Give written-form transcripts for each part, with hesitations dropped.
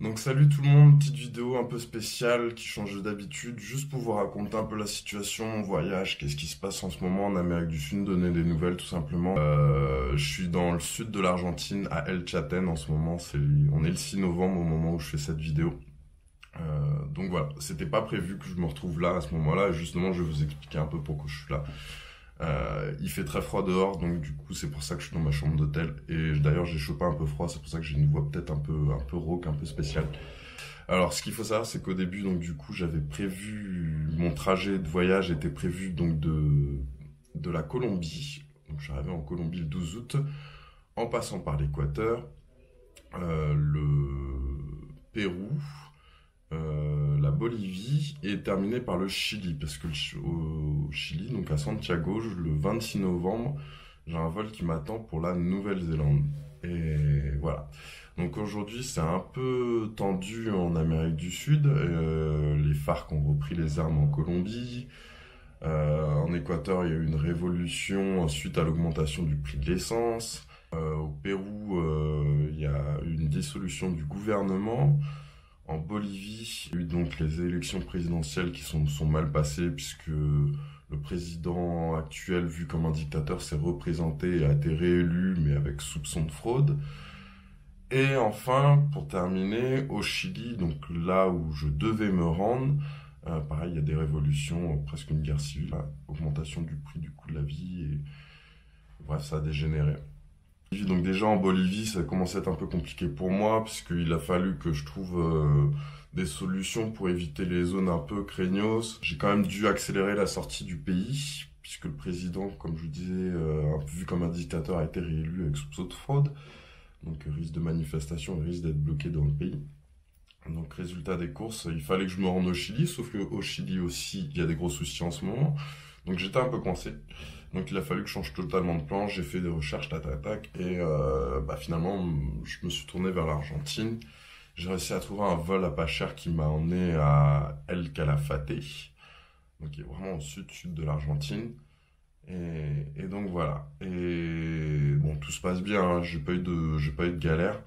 Donc salut tout le monde, petite vidéo un peu spéciale qui change d'habitude, juste pour vous raconter un peu la situation, mon voyage, qu'est-ce qui se passe en ce moment en Amérique du Sud, donner des nouvelles tout simplement. Je suis dans le sud de l'Argentine, à El Chaten en ce moment, on est le 6 novembre au moment où je fais cette vidéo. Donc voilà, c'était pas prévu que je me retrouve là à ce moment-là, et justement je vais vous expliquer un peu pourquoi je suis là. Il fait très froid dehors, donc du coup c'est pour ça que je suis dans ma chambre d'hôtel. Et d'ailleurs j'ai chopé un peu froid, c'est pour ça que j'ai une voix peut-être un peu rauque, un peu spéciale. Alors ce qu'il faut savoir, c'est qu'au début, donc du coup j'avais prévu, mon trajet de voyage était prévu donc de la Colombie. Donc je suis arrivé en Colombie le 12 août, en passant par l'Équateur, le Pérou, la Bolivie et terminé par le Chili, parce que au Chili, donc à Santiago, le 26 novembre, j'ai un vol qui m'attend pour la Nouvelle-Zélande. Et voilà. Donc aujourd'hui, c'est un peu tendu en Amérique du Sud. Les FARC ont repris les armes en Colombie. En Équateur, il y a eu une révolution suite à l'augmentation du prix de l'essence. Au Pérou, il y a eu une dissolution du gouvernement. En Bolivie, il y a eu donc les élections présidentielles qui sont mal passées puisque le président actuel, vu comme un dictateur, s'est représenté et a été réélu, mais avec soupçon de fraude. Et enfin, pour terminer, au Chili, donc là où je devais me rendre, pareil, il y a des révolutions, presque une guerre civile, augmentation du prix du coût de la vie, et bref, ça a dégénéré. Donc déjà en Bolivie, ça commençait à être un peu compliqué pour moi, parce qu'il a fallu que je trouve des solutions pour éviter les zones un peu craignos. J'ai quand même dû accélérer la sortie du pays, puisque le président, comme je vous disais, vu comme un dictateur, a été réélu avec soupçon de fraude. Donc risque de manifestation, risque d'être bloqué dans le pays. Donc résultat des courses, il fallait que je me rende au Chili, sauf qu'au Chili aussi, il y a des gros soucis en ce moment. Donc j'étais un peu coincé. Donc il a fallu que je change totalement de plan, j'ai fait des recherches, tac tac tac, et finalement je me suis tourné vers l'Argentine. J'ai réussi à trouver un vol à pas cher qui m'a emmené à El Calafate, donc qui est vraiment au sud de l'Argentine. Et donc voilà. Et bon, tout se passe bien, hein. J'ai pas eu de galère.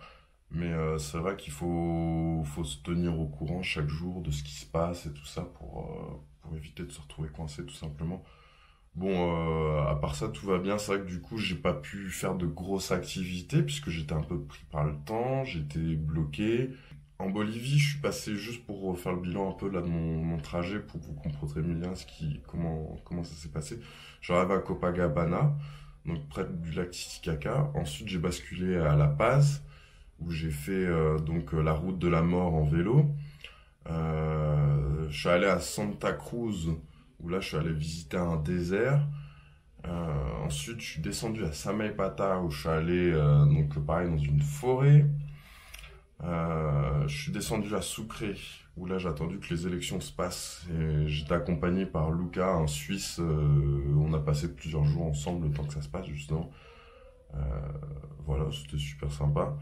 Mais c'est vrai qu'il faut se tenir au courant chaque jour de ce qui se passe et tout ça pour éviter de se retrouver coincé tout simplement. Bon, à part ça, tout va bien. C'est vrai que du coup, j'ai pas pu faire de grosses activités puisque j'étais un peu pris par le temps, j'étais bloqué. En Bolivie, je suis passé juste pour refaire le bilan un peu là de mon trajet pour que vous compreniez bien comment ça s'est passé. J'arrive à Copacabana, donc près du lac Titicaca. Ensuite, j'ai basculé à La Paz où j'ai fait la route de la mort en vélo. Je suis allé à Santa Cruz, où là je suis allé visiter un désert. Ensuite, je suis descendu à Samaipata, où je suis allé pareil dans une forêt. Je suis descendu à Sucre, où là j'ai attendu que les élections se passent. Et j'étais accompagné par Luca, un Suisse. On a passé plusieurs jours ensemble le temps que ça se passe justement. Euh, voilà, c'était super sympa.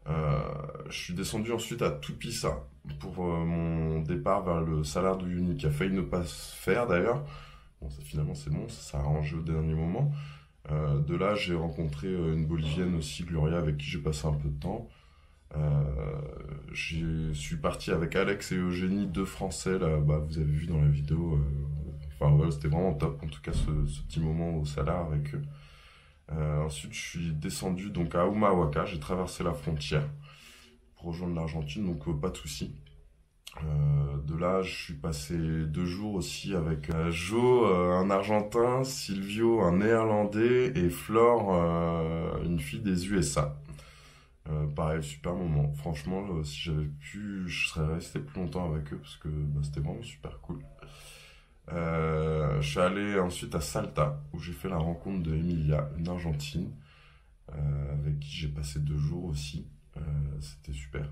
Je suis descendu ensuite à Tupisa pour mon départ vers le Salar de Uyuni qui a failli ne pas se faire d'ailleurs. Bon, ça, finalement c'est bon, ça s'est arrangé au dernier moment. De là, j'ai rencontré une Bolivienne aussi, Gloria, avec qui j'ai passé un peu de temps. Je suis parti avec Alex et Eugénie, deux Français, là, bah, vous avez vu dans la vidéo. Enfin voilà, c'était vraiment top, en tout cas ce petit moment au Salar avec eux. Ensuite, je suis descendu donc à Humahuaca, j'ai traversé la frontière pour rejoindre l'Argentine, donc pas de souci. De là, je suis passé 2 jours aussi avec Jo, un Argentin, Silvio, un Néerlandais, et Flore, une fille des USA. Pareil, super moment. Franchement, si j'avais pu, je serais resté plus longtemps avec eux parce que bah, c'était vraiment super cool. Je suis allé ensuite à Salta, où j'ai fait la rencontre de Emilia, une Argentine, avec qui j'ai passé 2 jours aussi. C'était super.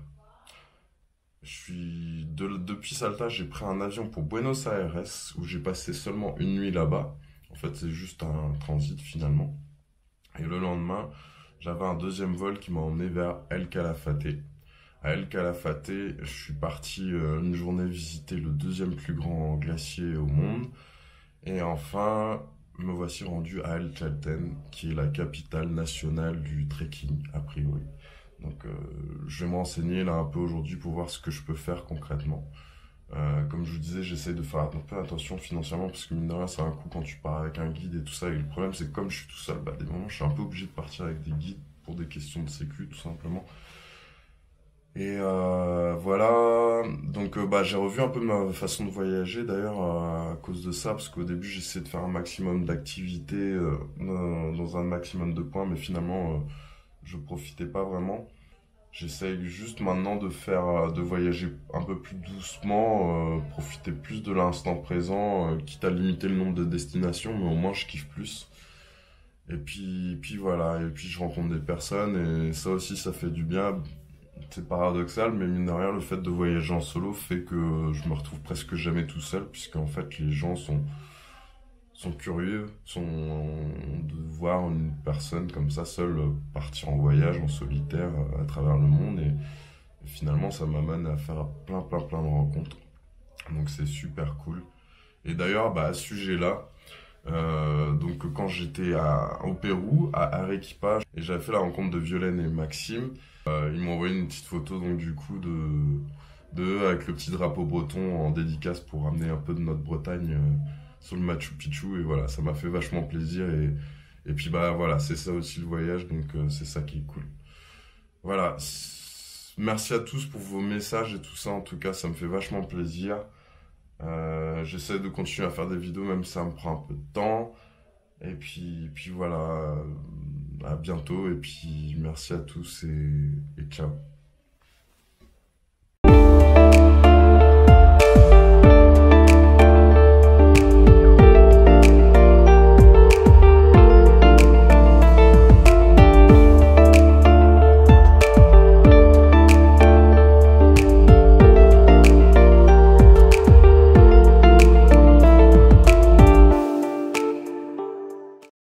Depuis Salta, j'ai pris un avion pour Buenos Aires, où j'ai passé seulement une nuit là-bas. En fait, c'est juste un transit finalement. Et le lendemain, j'avais un deuxième vol qui m'a emmené vers El Calafate. À El Calafate, je suis parti une journée visiter le deuxième plus grand glacier au monde. Et enfin, me voici rendu à El Chalten, qui est la capitale nationale du trekking, a priori. Donc je vais me renseigner là un peu aujourd'hui pour voir ce que je peux faire concrètement. Comme je vous disais, j'essaye de faire un peu attention financièrement parce que mine de rien, c'est un coût quand tu pars avec un guide et tout ça. Et le problème, c'est que comme je suis tout seul, bah, des moments, je suis un peu obligé de partir avec des guides pour des questions de sécu, tout simplement. Et voilà, donc bah, j'ai revu un peu ma façon de voyager d'ailleurs à cause de ça, parce qu'au début j'essayais de faire un maximum d'activités dans un maximum de points, mais finalement je profitais pas vraiment. J'essaye juste maintenant de faire, de voyager un peu plus doucement, profiter plus de l'instant présent, quitte à limiter le nombre de destinations, mais au moins je kiffe plus. Et puis voilà, et puis je rencontre des personnes et ça aussi ça fait du bien. C'est paradoxal, mais mine de rien, le fait de voyager en solo fait que je me retrouve presque jamais tout seul, puisque en fait les gens sont curieux, de voir une personne comme ça seule partir en voyage en solitaire à travers le monde et finalement ça m'amène à faire plein de rencontres. Donc c'est super cool. Et d'ailleurs, bah, à ce sujet-là, donc quand j'étais au Pérou, à Arequipa, et j'avais fait la rencontre de Violaine et Maxime, ils m'ont envoyé une petite photo donc du coup de eux avec le petit drapeau breton en dédicace pour ramener un peu de notre Bretagne sur le Machu Picchu et voilà, ça m'a fait vachement plaisir et puis bah voilà, c'est ça aussi le voyage donc c'est ça qui est cool. Voilà, merci à tous pour vos messages et tout ça en tout cas, ça me fait vachement plaisir. J'essaie de continuer à faire des vidéos même si ça me prend un peu de temps. Et puis voilà, à bientôt et puis merci à tous et ciao.